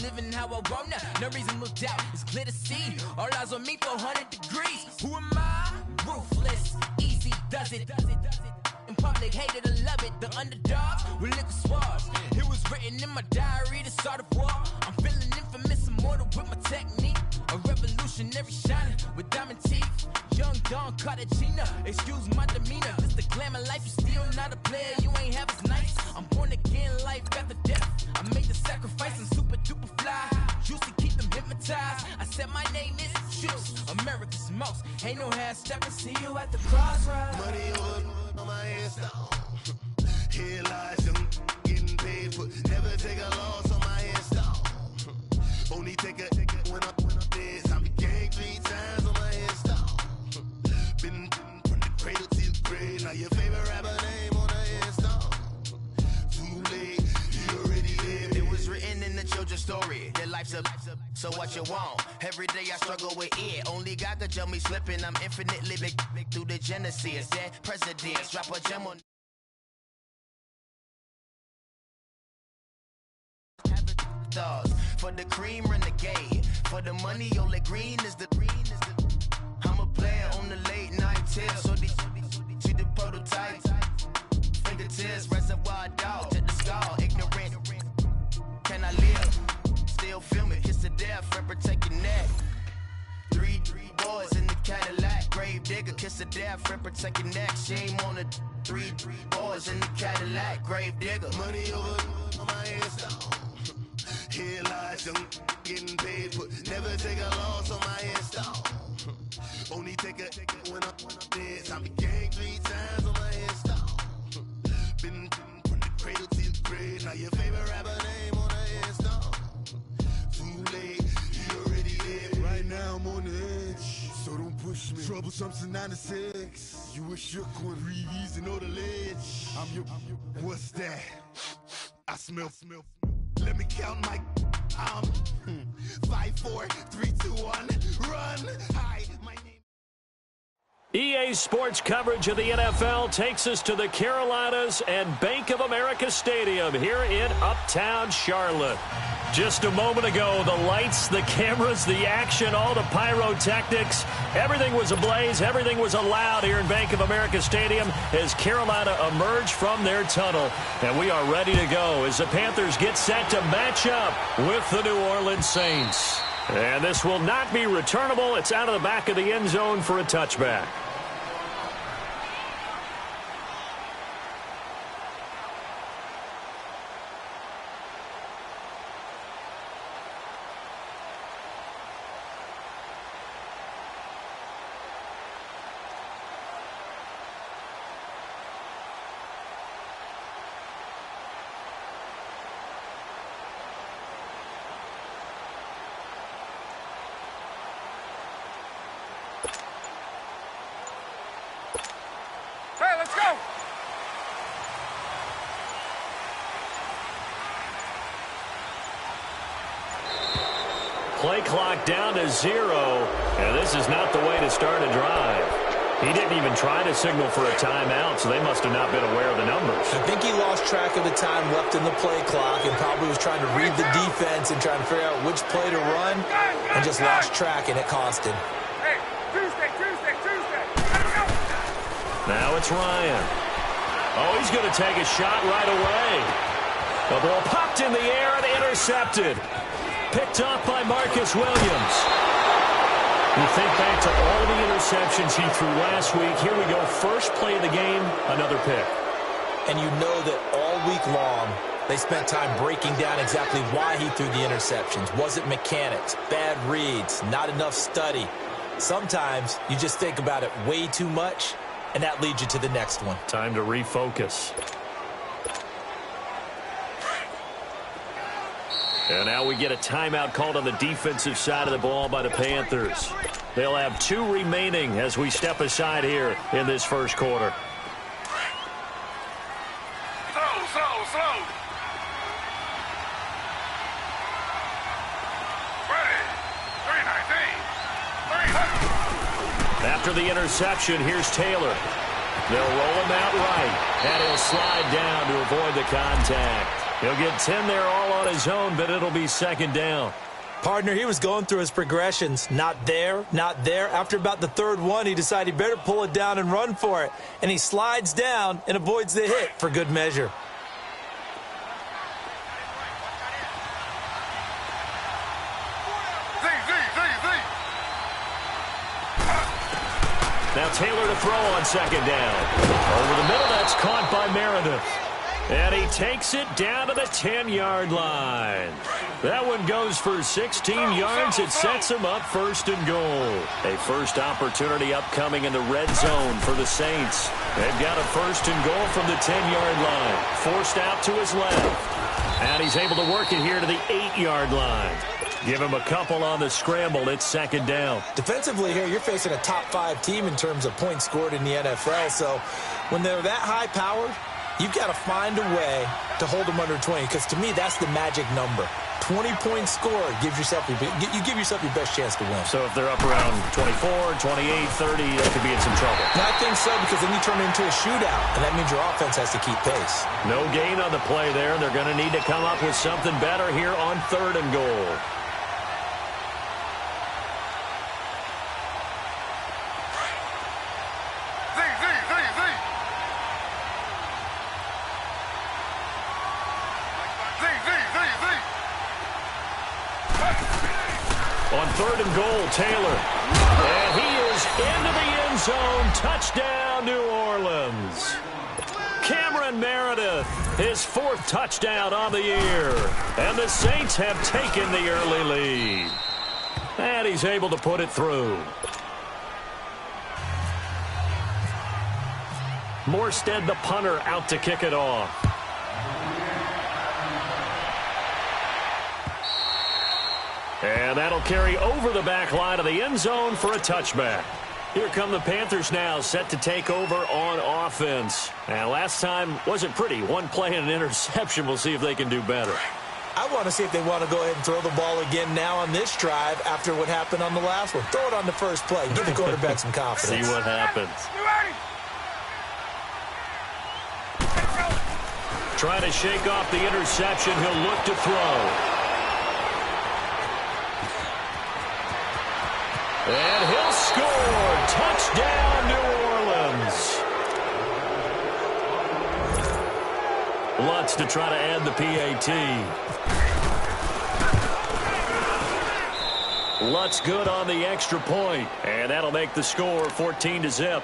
living how I want now. No reasonable doubt, it's clear to see. All eyes on me, 400 degrees. Who am I? Ruthless, easy, does it. In public, hated or love it. The underdogs with liquor swabs. It was written in my diary to start a war. I'm feeling infamous, immortal with my technique. A revolutionary shining with diamond teeth. Young Don Cartagena, excuse my demeanor. This the glamour life, you still not a player. You ain't half as nice. I'm born again, life after death. I made the sacrifice and super duper fly. Juicy, keep them hypnotized. I said my name is Juice, America's most. Ain't no half stepping. See you at the crossroads. Money over on my headstone. Here lies young, getting paid for. Never take a loss on my headstone. Only take a when I'm dead. I be gang 3 times on my headstone. Been from the cradle to the grave. Now your favorite rapper name on the headstone. Too late, you already lived. It was written in the children's story. Their life's up, so what you want? Every day I struggle with it. Only God could tell me slipping. I'm infinitely big through the genesis. Dead presidents drop a gem on. For the cream renegade, for the money only green is the. I'm a player on the late night tips, so they see the prototype. Fingertips, reservoir dog, to the skull, ignorant. Can I live? Still film it, kiss to death, friend protect your neck. Three boys in the Cadillac, grave digger, kiss to death, friend protect your neck. Shame on the three boys in the Cadillac, grave digger. Money over on my headstone. Here lies young, getting paid for. Never take a loss on my headstone. Only take a when I'm dead. I be gang 3 times on my headstone. Been from the cradle to the grave. Now your favorite rapper name on the headstone. Too late, you already dead. Right now I'm on the edge, so don't push me. Troublesome to 9 to 6. You a shook one, breathe easy, know the ledge. I'm your. What's that? I smell. Let me count my 5, 4, 3, 2, 1, run. Hi, my name. EA Sports coverage of the NFL takes us to the Carolinas and Bank of America Stadium here in Uptown Charlotte. Just a moment ago, the lights, the cameras, the action, all the pyrotechnics, everything was ablaze, everything was allowed here in Bank of America Stadium as Carolina emerged from their tunnel. And we are ready to go as the Panthers get set to match up with the New Orleans Saints. And this will not be returnable. It's out of the back of the end zone for a touchback. Play clock down to 0, and this is not the way to start a drive. He didn't even try to signal for a timeout, so they must have not been aware of the numbers. I think he lost track of the time left in the play clock and probably was trying to read the defense and trying to figure out which play to run and just lost track, and it cost him. Hey, Tuesday. Now it's Ryan. Oh, he's going to take a shot right away. The ball popped in the air and intercepted. Picked off by Marcus Williams. You think back to all the interceptions he threw last week. Here we go, first play of the game, another pick. And you know that all week long, they spent time breaking down exactly why he threw the interceptions. Was it mechanics, bad reads, not enough study? Sometimes you just think about it way too much, and that leads you to the next one. Time to refocus. And now we get a timeout called on the defensive side of the ball by the Panthers. They'll have 2 remaining as we step aside here in this first quarter. Slow. Ready. 319. After the interception, here's Taylor. They'll roll him out right, and he'll slide down to avoid the contact. He'll get 10 there all on his own, but it'll be second down. Partner, he was going through his progressions. Not there, not there. After about the third one, he decided he better pull it down and run for it. And he slides down and avoids the hit for good measure. Now Taylor to throw on second down. Over the middle, that's caught by Meredith. And he takes it down to the 10-yard line. That one goes for 16 yards. It sets him up first and goal. A first opportunity upcoming in the red zone for the Saints. They've got a first and goal from the 10-yard line. Forced out to his left. And he's able to work it here to the 8-yard line. Give him a couple on the scramble. It's second down. Defensively here, you're facing a top-5 team in terms of points scored in the NFL. So when they're that high-powered, you've got to find a way to hold them under 20, because to me, that's the magic number. 20 points scored gives yourself you give yourself your best chance to win. So if they're up around 24, 28, 30, they could be in some trouble. And I think so, because then you turn it into a shootout, and that means your offense has to keep pace. No gain on the play there. They're going to need to come up with something better here on third and goal. On third and goal, Taylor. And he is into the end zone. Touchdown, New Orleans. Cameron Meredith, his 4th touchdown on the year. And the Saints have taken the early lead. And he's able to put it through. Morstead, the punter, out to kick it off. And that'll carry over the back line of the end zone for a touchback. Here come the Panthers now, set to take over on offense. And last time wasn't pretty. One play and an interception. We'll see if they can do better. I want to see if they want to go ahead and throw the ball again now on this drive after what happened on the last one. Throw it on the first play. Give the quarterback some confidence. See what happens. Trying to shake off the interception. He'll look to throw. And he'll score. Touchdown, New Orleans. Lutz to try to add the PAT. Lutz good on the extra point. And that'll make the score 14-0.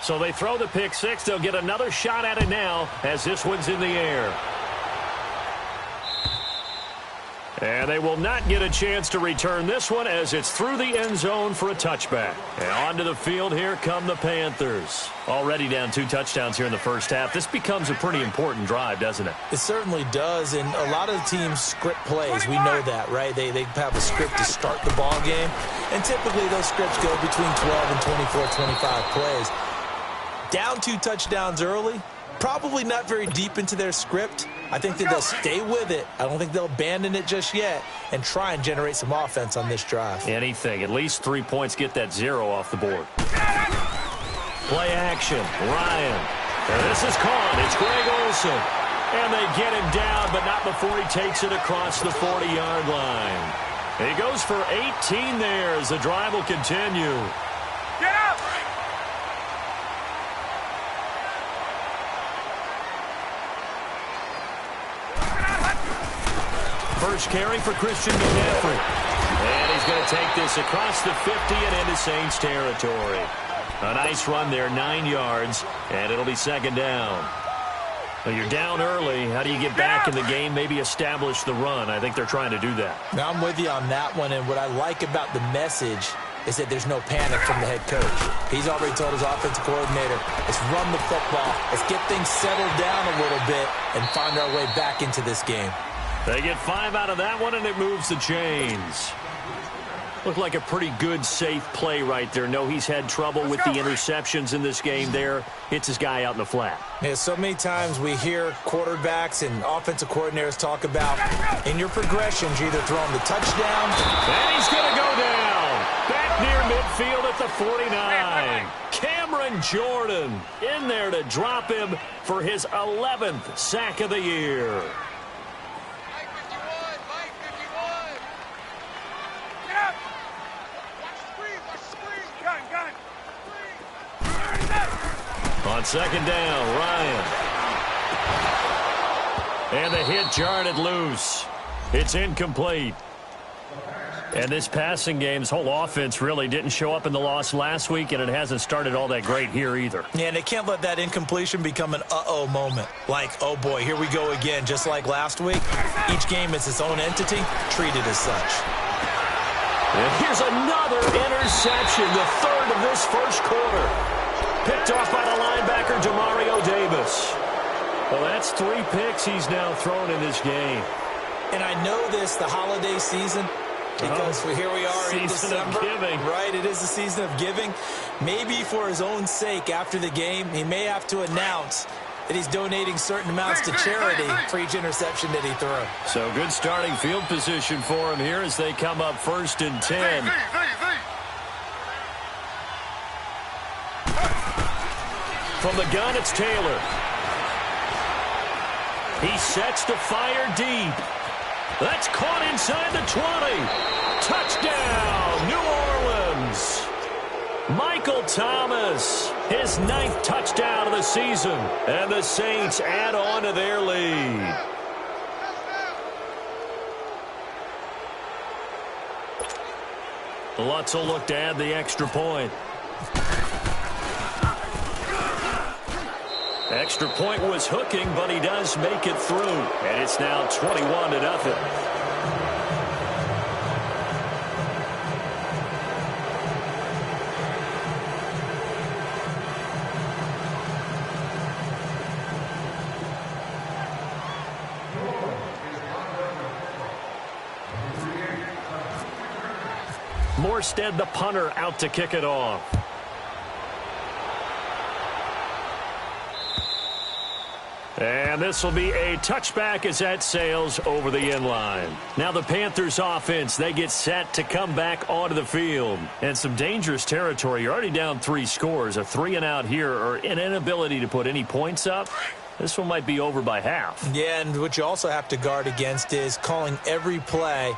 So they throw the pick six. They'll get another shot at it now as this one's in the air. And they will not get a chance to return this one as it's through the end zone for a touchback. And onto the field, here come the Panthers. Already down 2 touchdowns here in the first half. This becomes a pretty important drive, doesn't it? It certainly does, and a lot of the teams script plays. We know that, right? They have a script to start the ball game, and typically those scripts go between 12 and 24, 25 plays. Down 2 touchdowns early, probably not very deep into their script. I think that they'll stay with it. I don't think they'll abandon it just yet and try and generate some offense on this drive. Anything. At least 3 points, get that 0 off the board. Play action. Ryan. And this is caught. It's Greg Olsen. And they get him down, but not before he takes it across the 40-yard line. He goes for 18 there as the drive will continue. Get up! First carry for Christian McCaffrey. And he's going to take this across the 50 and into Saints territory. A nice run there, 9 yards, and it'll be second down. Well, you're down early. How do you get back in the game, maybe establish the run? I think they're trying to do that. Now I'm with you on that one, and what I like about the message is that there's no panic from the head coach. He's already told his offensive coordinator, let's run the football, let's get things settled down a little bit and find our way back into this game. They get 5 out of that one, and it moves the chains. Looked like a pretty good, safe play right there. No, he's had trouble with the interceptions in this game there. Hits his guy out in the flat. Yeah, so many times we hear quarterbacks and offensive coordinators talk about, in your progressions, you're either throwing the touchdown. And he's going to go down. Back near midfield at the 49. Cameron Jordan in there to drop him for his 11th sack of the year. On second down, Ryan. And the hit jarred it loose. It's incomplete. And this passing game's whole offense really didn't show up in the loss last week, and it hasn't started all that great here either. Yeah, and they can't let that incompletion become an uh-oh moment. Like, oh boy, here we go again, just like last week. Each game is its own entity, treated as such. And here's another interception, the third of this first quarter. Picked off by the linebacker, Demario Davis. Well, that's 3 picks he's now thrown in this game. And I know this, the holiday season, because here we are in December. Season of giving. Right, it is the season of giving. Maybe for his own sake, after the game, he may have to announce that he's donating certain amounts to charity for each interception that he throws. So good starting field position for him here as they come up 1st and 10. From the gun, it's Taylor. He sets to fire deep. That's caught inside the 20. Touchdown, New Orleans. Michael Thomas, his 9th touchdown of the season. And the Saints add on to their lead. Lutz will look to add the extra point. Extra point was hooking, but he does make it through. And it's now 21-0. Morstead, the punter, out to kick it off. And this will be a touchback as that sails over the end line. Now the Panthers offense, they get set to come back onto the field. And some dangerous territory. You're already down 3 scores. A 3-and-out here or an inability to put any points up. This one might be over by half. Yeah, and what you also have to guard against is calling every play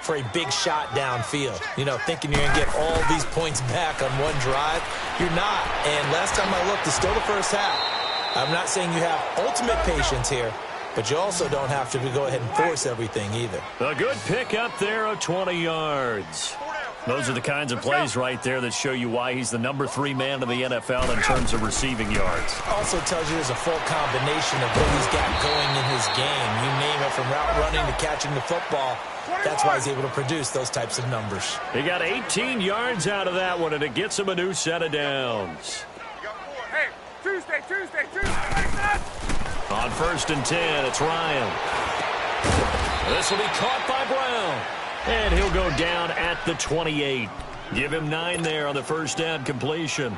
for a big shot downfield. You know, thinking you're going to get all these points back on one drive. You're not. And last time I looked, it's still the first half. I'm not saying you have ultimate patience here, but you also don't have to go ahead and force everything either. A good pick up there of 20 yards. Those are the kinds of plays right there that show you why he's the number 3 man in the NFL in terms of receiving yards. Also tells you there's a full combination of what he's got going in his game. You name it, from route running to catching the football. That's why he's able to produce those types of numbers. He got 18 yards out of that one, and it gets him a new set of downs. Tuesday. On 1st and 10, it's Ryan. This will be caught by Brown. And he'll go down at the 28. Give him 9 there on the first down completion.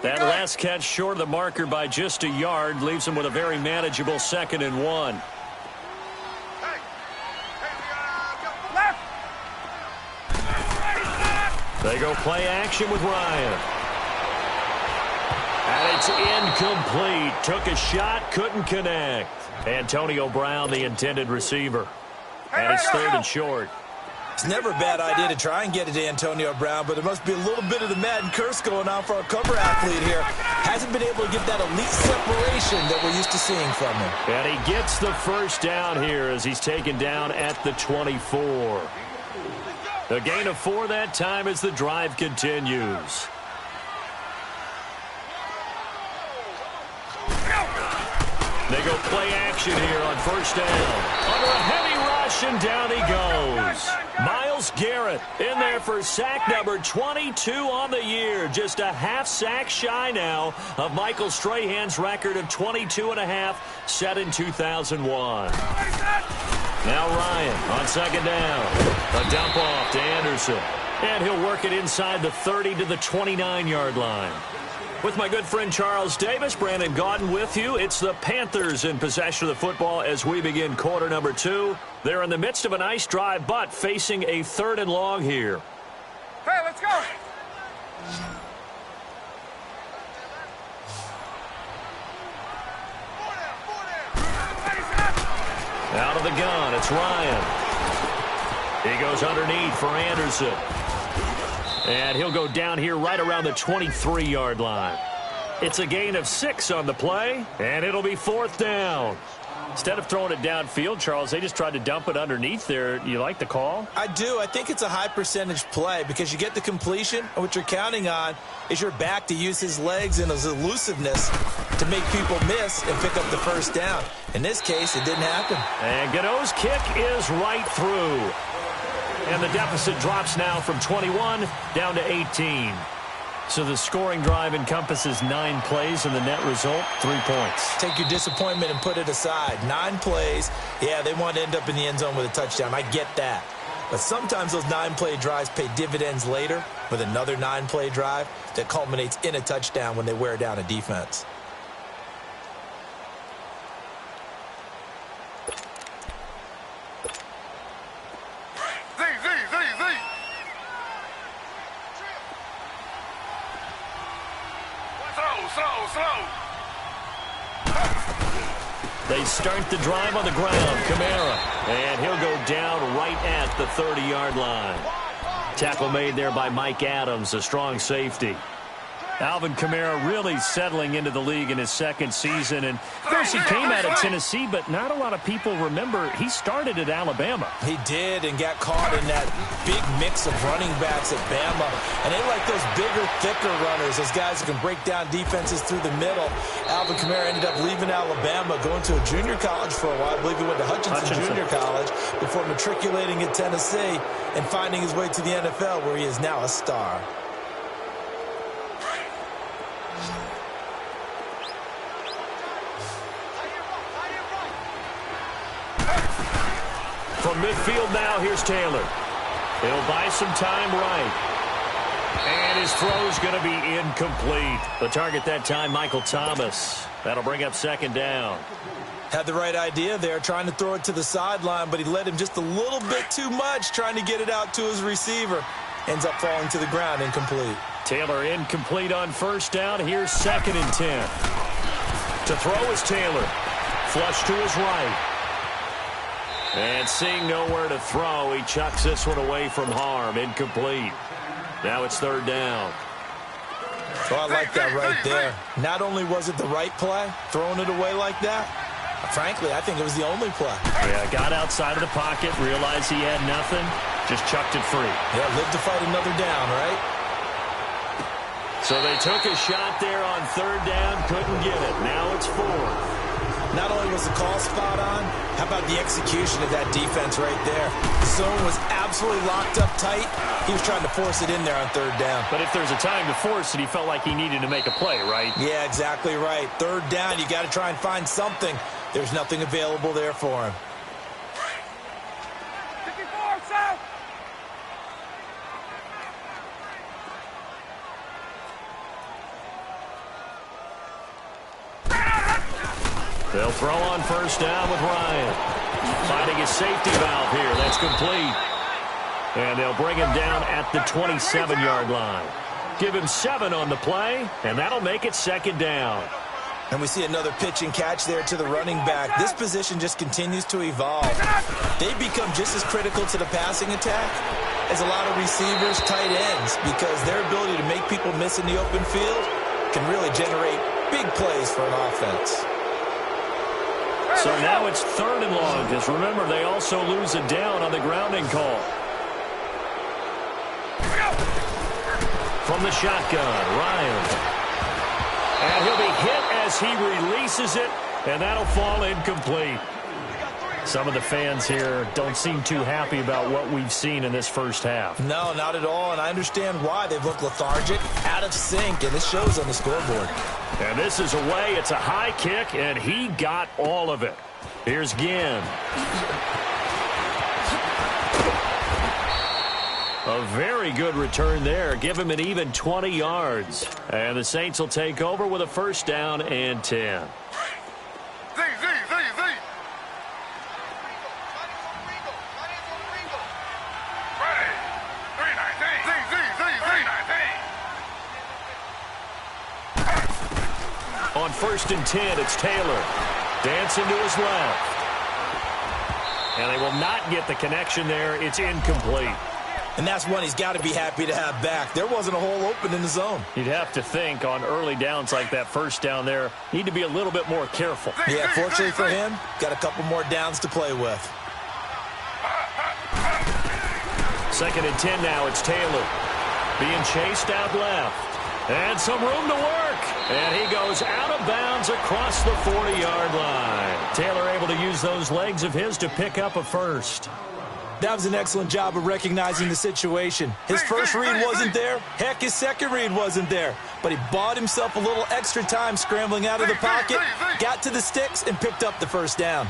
That last catch short of the marker by just a yard leaves him with a very manageable 2nd and 1. They go play action with Ryan. And it's incomplete. Took a shot, couldn't connect. Antonio Brown, the intended receiver. And it's 3rd and short. It's never a bad idea to try and get it to Antonio Brown, but there must be a little bit of the Madden curse going on for our cover athlete here. Hasn't been able to get that elite separation that we're used to seeing from him. And he gets the first down here as he's taken down at the 24. A gain of 4 that time as the drive continues. They go play action here on 1st down. Under a heavy rush, and down he goes. Miles Myles Garrett in there for sack number 22 on the year. Just a half sack shy now of Michael Strahan's record of 22.5 set in 2001. Now Ryan on second down. A dump off to Anderson. And he'll work it inside the 30 to the 29-yard line. With my good friend Charles Davis, Brandon Gaudin with you. It's the Panthers in possession of the football as we begin quarter number 2. They're in the midst of a nice drive, but facing a 3rd and long here. Hey, let's go! Out of the gun, it's Ryan. He goes underneath for Anderson. And he'll go down here right around the 23-yard line. It's a gain of 6 on the play, and it'll be 4th down. Instead of throwing it downfield, Charles, they just tried to dump it underneath there. You like the call? I do. I think it's a high percentage play because you get the completion, and what you're counting on is your back to use his legs and his elusiveness to make people miss and pick up the first down. In this case, it didn't happen. And Godot's kick is right through. And the deficit drops now from 21 down to 18. So the scoring drive encompasses 9 plays, and the net result, 3 points. Take your disappointment and put it aside. 9 plays. Yeah, they want to end up in the end zone with a touchdown. I get that. But sometimes those 9-play drives pay dividends later with another 9-play drive that culminates in a touchdown when they wear down a defense. They start the drive on the ground. Kamara. And he'll go down right at the 30-yard line. Tackle made there by Mike Adams, a strong safety. Alvin Kamara really settling into the league in his 2nd season. And of course, he came out of Tennessee, but not a lot of people remember he started at Alabama. He did and got caught in that big mix of running backs at Bama. And they like those bigger, thicker runners, those guys who can break down defenses through the middle. Alvin Kamara ended up leaving Alabama, going to a junior college for a while. I believe he went to Hutchinson Junior College before matriculating at Tennessee and finding his way to the NFL, where he is now a star. From midfield now, here's Taylor. He'll buy some time right. And his throw's going to be incomplete. The target that time, Michael Thomas. That'll bring up 2nd down. Had the right idea there, trying to throw it to the sideline, but he led him just a little bit too much, trying to get it out to his receiver. Ends up falling to the ground, incomplete. Taylor incomplete on 1st down. Here's 2nd and 10. To throw is Taylor. Flush to his right. And seeing nowhere to throw, he chucks this one away from harm. Incomplete. Now it's 3rd down. Oh, I like that right there. Not only was it the right play, throwing it away like that, frankly, I think it was the only play. Yeah, got outside of the pocket, realized he had nothing, just chucked it free. Yeah, live to fight another down, right? So they took a shot there on 3rd down, couldn't get it. Now it's 4th. Not only was the call spot on, how about the execution of that defense right there? The zone was absolutely locked up tight. He was trying to force it in there on 3rd down. But if there's a time to force it, he felt like he needed to make a play, right? Yeah, exactly right. 3rd down, you got to try and find something. There's nothing available there for him. They'll throw on 1st down with Ryan. Finding his safety valve here. That's complete. And they'll bring him down at the 27-yard line. Give him 7 on the play, and that'll make it 2nd down. And we see another pitch and catch there to the running back. This position just continues to evolve. They become just as critical to the passing attack as a lot of receivers, tight ends, because their ability to make people miss in the open field can really generate big plays for an offense. So now it's 3rd and long, because remember, they also lose a down on the grounding call. From the shotgun, Ryan. And he'll be hit as he releases it, and that'll fall incomplete. Some of the fans here don't seem too happy about what we've seen in this first half. No, not at all, and I understand why. They've looked lethargic, out of sync, and it shows on the scoreboard. And this is away. It's a high kick, and he got all of it. Here's Ginn. A very good return there. Give him an even 20 yards. And the Saints will take over with a first down and 10. On first and 10, it's Taylor. Dancing to his left. And they will not get the connection there. It's incomplete. And that's one he's got to be happy to have back. There wasn't a hole open in the zone. You'd have to think on early downs like that first down there, need to be a little bit more careful. Yeah, fortunately for him, got a couple more downs to play with. Second and 10 now, it's Taylor. Being chased out left. And some room to work. And he goes out of bounds across the 40-yard line. Taylor able to use those legs of his to pick up a first. That was an excellent job of recognizing the situation. His first read wasn't there. Heck, his second read wasn't there. But he bought himself a little extra time scrambling out of the pocket, got to the sticks, and picked up the first down.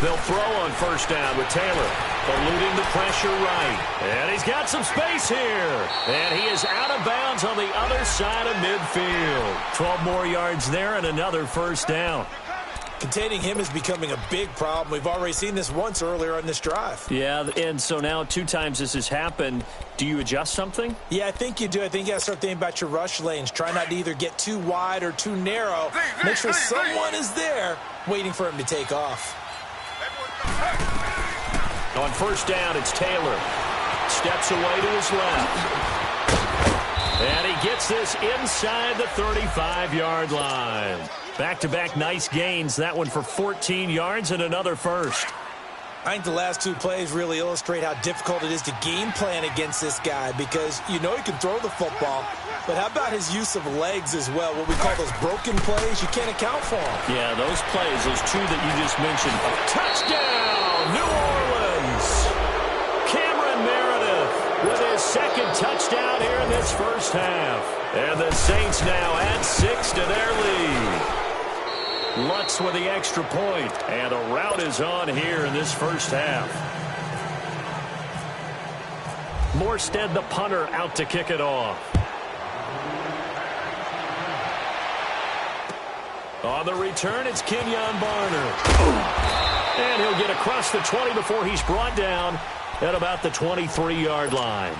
They'll throw on first down with Taylor, eluding the pressure right. And he's got some space here. And he is out of bounds on the other side of midfield. 12 more yards there and another first down. Containing him is becoming a big problem. We've already seen this once earlier in this drive. Yeah, and so now 2 times this has happened. Do you adjust something? Yeah, I think you do. I think you got to start thinking about your rush lanes. Try not to either get too wide or too narrow. Make sure someone is there waiting for him to take off. On first down, it's Taylor. Steps away to his left. And he gets this inside the 35-yard line. Back-to-back nice gains. That one for 14 yards and another first. I think the last 2 plays really illustrate how difficult it is to game plan against this guy because you know he can throw the football, but how about his use of legs as well? What we call those broken plays, you can't account for them. Yeah, those plays, those 2 that you just mentioned. Touchdown, New Orleans! Cameron Meredith with his second touchdown here in this first half. And the Saints now add 6 to their lead. Lutz with the extra point, and a rout is on here in this first half. Morstead, the punter, out to kick it off. On the return, it's Kenyon Barner. And he'll get across the 20 before he's brought down at about the 23-yard line.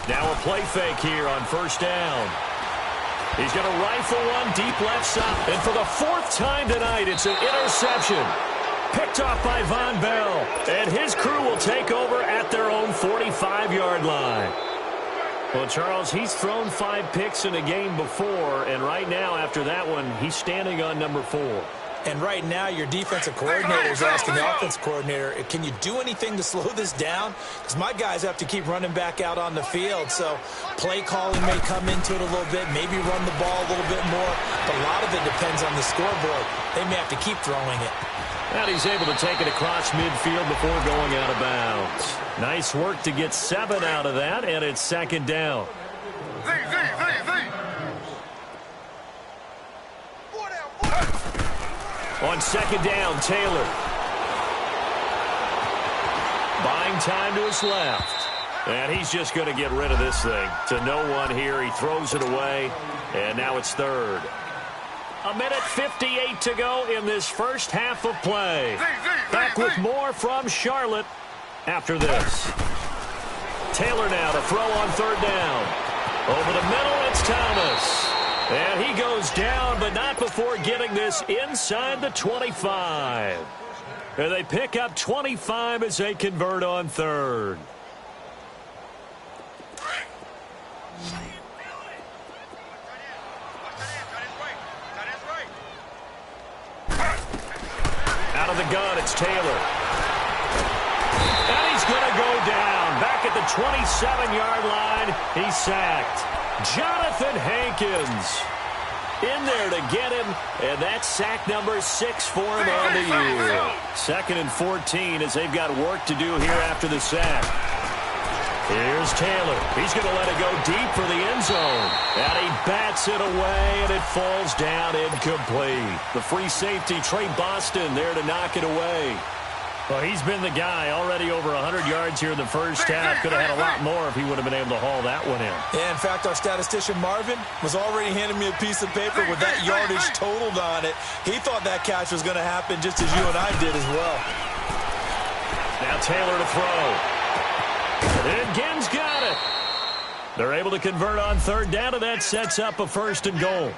Now a play fake here on first down. He's going to rifle one deep left side. And for the 4th time tonight, it's an interception. Picked off by Von Bell. And his crew will take over at their own 45-yard line. Well, Charles, he's thrown 5 picks in a game before. And right now, after that one, he's standing on number 4. And right now, your defensive coordinator is asking the offensive coordinator, can you do anything to slow this down? Because my guys have to keep running back out on the field. So play calling may come into it a little bit, maybe run the ball a little bit more. But a lot of it depends on the scoreboard. They may have to keep throwing it. And he's able to take it across midfield before going out of bounds. Nice work to get 7 out of that, and it's second down. On second down, Taylor. Buying time to his left. And he's just going to get rid of this thing. To no one here. He throws it away. And now it's third. 1:58 to go in this first half of play. Back with more from Charlotte after this. Taylor now to throw on third down. Over the middle, it's Thomas. And he goes down, but not before getting this inside the 25. And they pick up 25 as they convert on third. Out of the gun, it's Taylor. And he's going to go down. Back at the 27-yard line. He's sacked. Jonathan Hankins in there to get him, and that's sack number 6 for him on the year. 2nd and 14 as they've got work to do here after the sack. Here's Taylor. He's going to let it go deep for the end zone. And he bats it away, and it falls down incomplete. The free safety, Trey Boston, there to knock it away. Well, he's been the guy, already over 100 yards here in the first half. Could have had a lot more if he would have been able to haul that one in. Yeah, in fact, our statistician Marvin was already handing me a piece of paper with that yardage totaled on it. He thought that catch was going to happen just as you and I did as well. Now Taylor to throw. And Ginn's got it. They're able to convert on 3rd down, and that sets up a 1st and goal.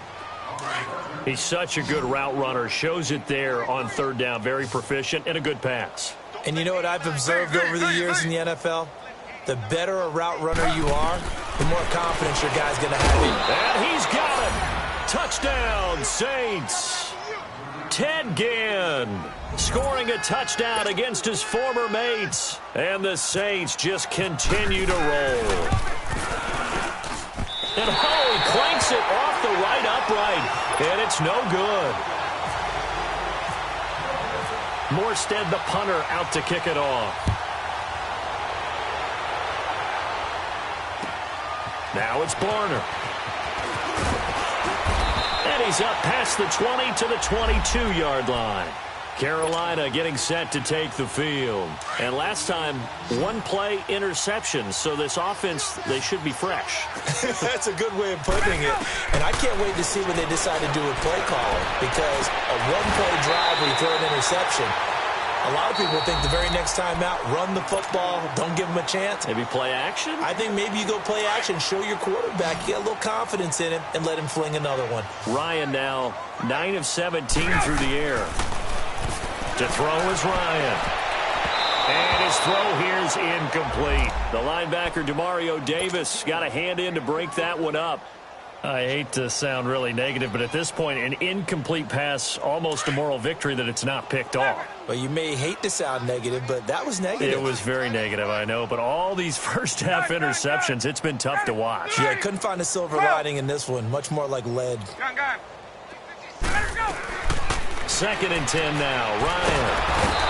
He's such a good route runner. Shows it there on 3rd down. Very proficient and a good pass. And you know what I've observed over the years in the NFL? The better a route runner you are, the more confidence your guy's going to have in you. And he's got it. Touchdown, Saints. Ted Ginn scoring a touchdown against his former mates. And the Saints just continue to roll. And he clanks it off the right upright. And it's no good. Morstead, the punter, out to kick it off. Now it's Barner. And he's up past the 20 to the 22-yard line. Carolina getting set to take the field. And last time, 1-play interception. So this offense, they should be fresh. That's a good way of putting it. And I can't wait to see what they decide to do with play calling. Because a 1-play drive where you throw an interception, a lot of people think the very next time out, run the football, don't give him a chance. Maybe play action? I think maybe you go play action, show your quarterback, get a little confidence in him, and let him fling another one. Ryan now 9 of 17 through the air. To throw is Ryan. And his throw here is incomplete. The linebacker, Demario Davis, got a hand in to break that one up. I hate to sound really negative, but at this point, an incomplete pass, almost a moral victory that it's not picked off. Well, you may hate to sound negative, but that was negative. It was very negative, I know. But all these first-half interceptions, it's been tough to watch. Yeah, I couldn't find a silver lining in this one. Much more like lead. 2nd and 10 now. Ryan.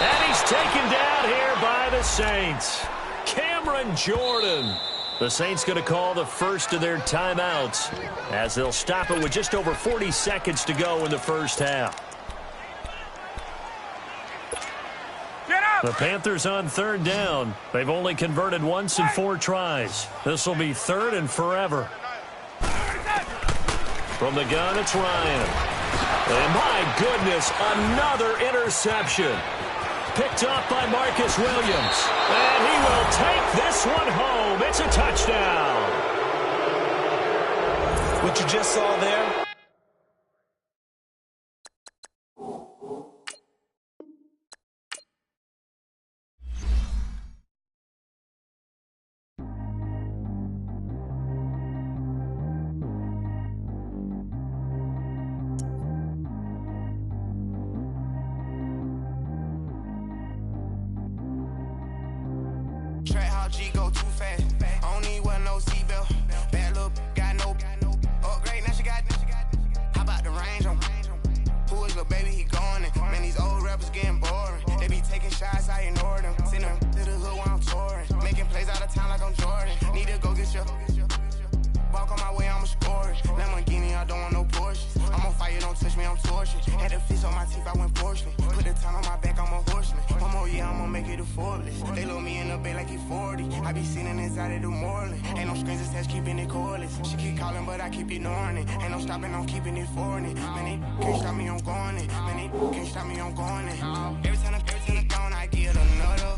And he's taken down here by the Saints. Cameron Jordan. The Saints going to call the first of their timeouts as they'll stop it with just over 40 seconds to go in the first half. The Panthers on 3rd down. They've only converted once in 4 tries. This will be 3rd and forever. From the gun, it's Ryan. And my goodness, another interception. Picked off by Marcus Williams. And he will take this one home. It's a touchdown. What you just saw there? G go too fast. I don't need one, no seatbelt. Bad look, got no upgrade. Now she got. How about the range on? Who is little baby? He going in. Man, these old rappers getting boring. They be taking shots, I ignore them. Send them to the hood while I'm touring. Making plays out of town like I'm Jordan. Need to go get your. Walk on my way, I'ma score it. Lamborghini, I don't want no Porsches. I'm on fire, don't touch me, I'm tortured. Had the fish on my teeth, I went porcelain. Put the time on my back, I'm a horseman. One more year, I'ma make it a Forbes. They load me in the bay like he 40. I be sitting inside of the Moreland. Ain't no screens attached, keeping it cordless. She keep calling, but I keep ignoring it. Ain't no stopping, I'm keeping it for it. Man, they can't stop me, I'm going it. Man, they can't stop me, I'm going it. Every time I'm gone, I get another.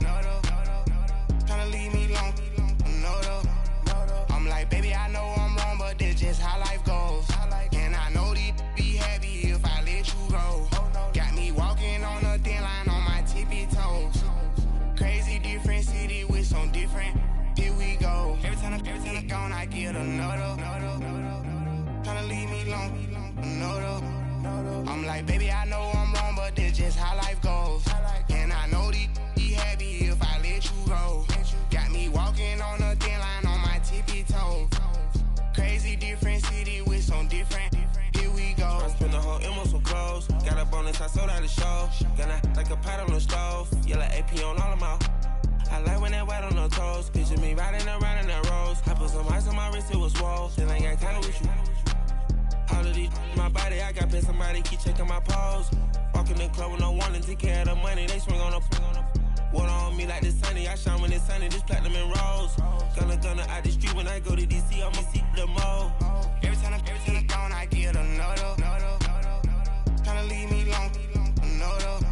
Tryna leave me long, another. I'm like, baby, I know I'm wrong, but this just how life goes. And I know these be happy if I let you go. Got me walking on a thin line on my tippy toes. Crazy different city with some different. Here we go. Every time I'm gone, I get another. Tryna leave me long, another. I'm like, baby, I know I'm wrong, but this just how life goes. And I know these be happy if I let you go. Got me walking on a bonus, I sold out the show. Gonna like a pot on the stove. Yellow AP on all of my. I like when that white on the toes. Picture me riding around in that rose. I put some ice on my wrist, it was swole. Still ain't got time with you. All of these my body, I got pissed. Somebody keep checking my pose. Walk in the club with no one and take care of the money. They swing on the water on me like the sunny. I shine when it's sunny, this platinum and rose. Gonna out the street when I go to DC. I'ma see the mode. Every time I'm gone, I get another. Tryna leave me alone, another.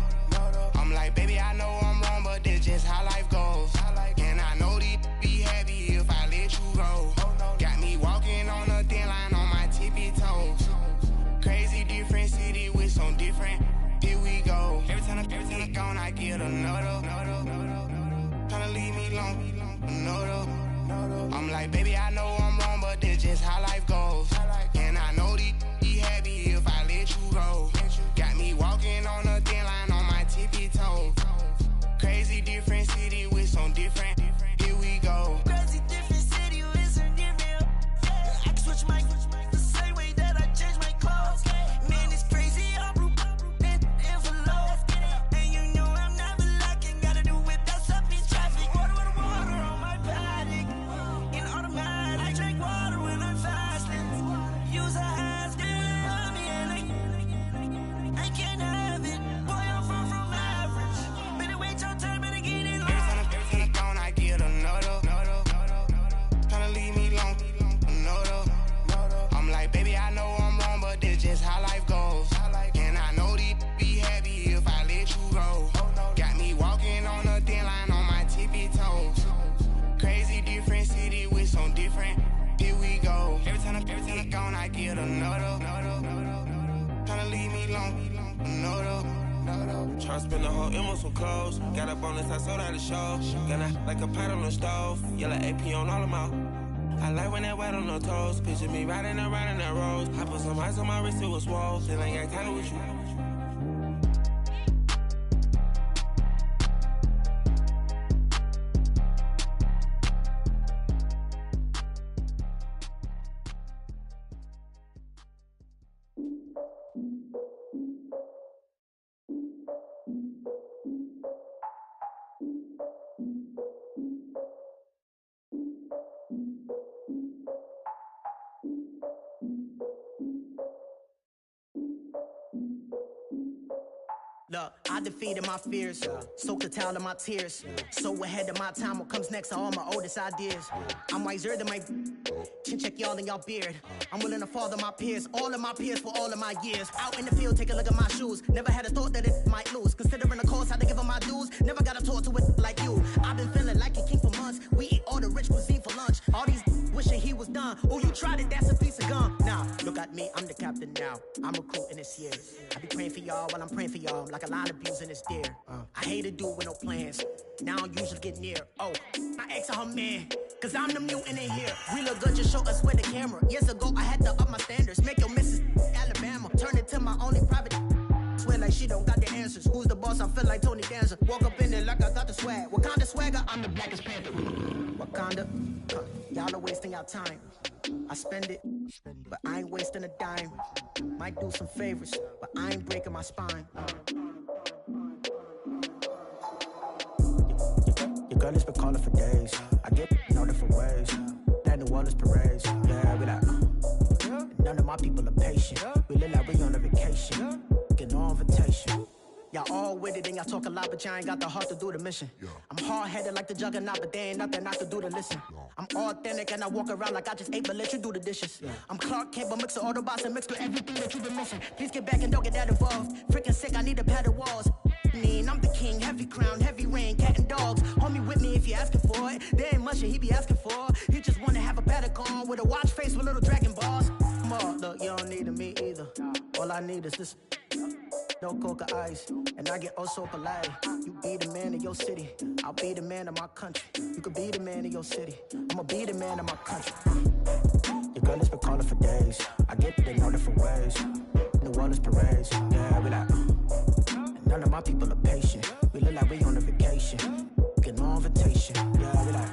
I'm like, baby, I know I'm wrong, but that's just how life goes. And I know these be happy if I let you go. Got me walking on a thin line on my tippy toes. Crazy different city with some different. Here we go. Every time I'm gone, I get another. Tryna leave me alone, another. I'm like, baby, I know I'm wrong, but that's just how life goes. And I know these be happy if I let you go. Got me walking on a thin line on my tippy toes. Crazy different city with some different. Here we go. Crazy different city with some different. I can switch my the same way that I change my clothes. Man, it's crazy. I'm blue and envelope. And you know I'm never lacking. Gotta do it. That's up in traffic. Water on my paddock. In automatic. I drink water when I'm fasting. Use a hands, get on me, and I can't have it. Boy, I'm far from average. Better wait your turn, better get in line. Every time I'm gone, I get another. Tryna leave me alone, another. I'm like, baby, I know I'm wrong, but that's just how life goes. And I know these be happy if I let you go. Got me walking on a thin line on my tippy toes. Crazy different city with some different. Here we go. Every time I'm gone, I get another. Tryna leave me alone, another. Tryna spend the whole M on some clothes. Got a bonus, I sold out the show. Gonna like a pot on the stove. Yellow AP on all of my. I like when that white on the toes. Picture me riding around in that rose. I put some ice on my wrist, it was swole. Still ain't got time with you. Look, I defeated my fears, soaked the towel in my tears. So ahead of my time, what comes next are all my oldest ideas. I'm wiser than my chin check y'all in y'all beard. I'm willing to father my peers, all of my peers for all of my years. Out in the field, take a look at my shoes. Never had a thought that it might lose. Considering the cost, had to give them my dues. Never got to talk to it like you. I've been feeling like a king for months. We eat all the rich cuisine for lunch. All these wishing he was done. Oh, you tried it, that's a piece of gum. Now, look at me, I'm the captain now. I'm recruiting this year. I be praying for y'all while I'm praying for y'all. Like a line abusing this deer. I hate to do with no plans. Now I usually get near. Oh, my ex her man. Cause I'm the mutant in here. We look good, just show us where the camera. Years ago, I had to up my standards. Make your missus Alabama. Turn it to my only private. Swear like she don't got the answers. Who's the boss? I feel like Tony Danza. Walk up in there like I got the swag. What kind of swagger? I'm the blackest panther. Wakanda. Y'all are wasting your time. I spend it, but I ain't wasting a dime. Might do some favors, but I ain't breaking my spine. Your girl has been calling for days. I get in all different ways. That New Orleans parades. Yeah, we like, none of my people are patient. We look like we on a vacation. Get no invitation. Y'all all with it and y'all talk a lot, but y'all ain't got the heart to do the mission. I'm hard-headed like the juggernaut, but there ain't nothing I can do to listen. I'm authentic and I walk around like I just ate, but let you do the dishes. I'm Clark Kent, but mix the Autobots and mix with everything that you've been missing. Please get back and don't get that involved. Freaking sick, I need to pad the walls. I'm the king, heavy crown, heavy rain, cat and dogs. Homie with me if you're asking for it. There ain't much that he be asking for. He just wanna have a paddock on with a watch face with little dragon balls. Look, you don't need me either. All I need is this. No coca ice, and I get oh so polite. You be the man of your city, I'll be the man of my country. You could be the man of your city, I'ma be the man of my country. Your girl has been calling for days. I get it in all different ways. New Orleans parades, yeah, we like. None of my people are patient. We look like we on a vacation. Get no invitation, yeah, we like.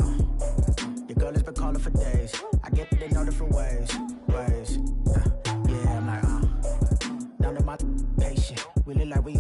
Your girl has been calling for days. I get it in all different ways. Yeah, I'm like, none of my patient. We look like we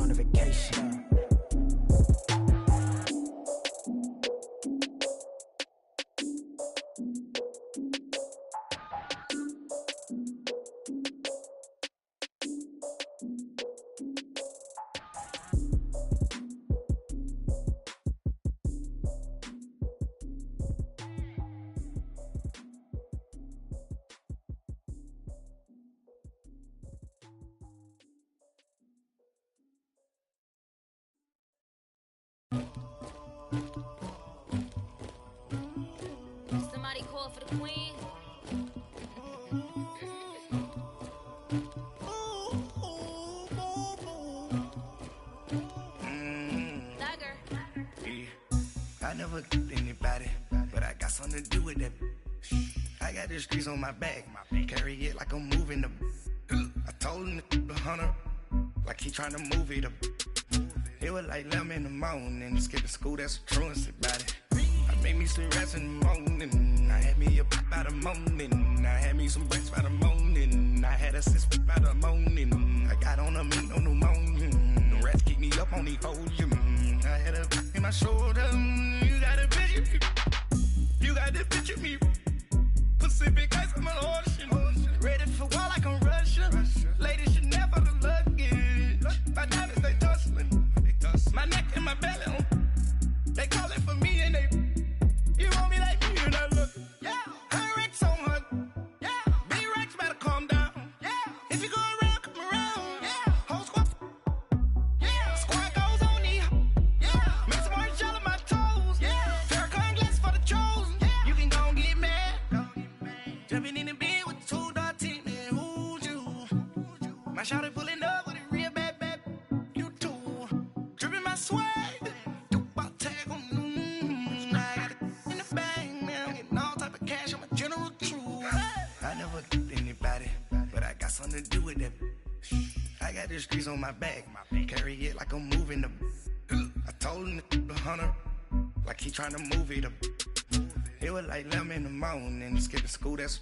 Somebody call for the queen. I never killed anybody, but I got something to do with that. I got the streets on my back, carry it like I'm moving the. I told him to 100, like he trying to move it up. It was like 11 in the morning, skipping school, that's a truancy about it. I made me some rats in the morning, I had me a pop by the morning, I had me some breaks by the morning, I had a six by the morning, I got on a meat on the morning, the rats keep me up on the podium, I had a in my shoulder, you got a picture, you got the picture me, Pacific ice on my ocean, ready for war like I'm Russia, ladies should never the luggage, my diamonds they tussling, my neck and my belly, they call it for me and they, you want me like me and I look, yeah, her Rex on her, yeah, B-Rex better calm down, yeah, if you go around, come around, yeah, whole squad, yeah, squad goes on the, yeah, make some orange gel on my toes, yeah, Farrakhan glass for the chosen, yeah, you can go and get mad, jumping in the bed with 2 dark teeth, man, who's you, my shawty pulling up with a real bad, you too, dripping my swag, something to do with that. I got the streets on my back, carry it like I'm moving the. I told him to 100, like he trying to move it up. It was like 11 in the morning, skipping school, that's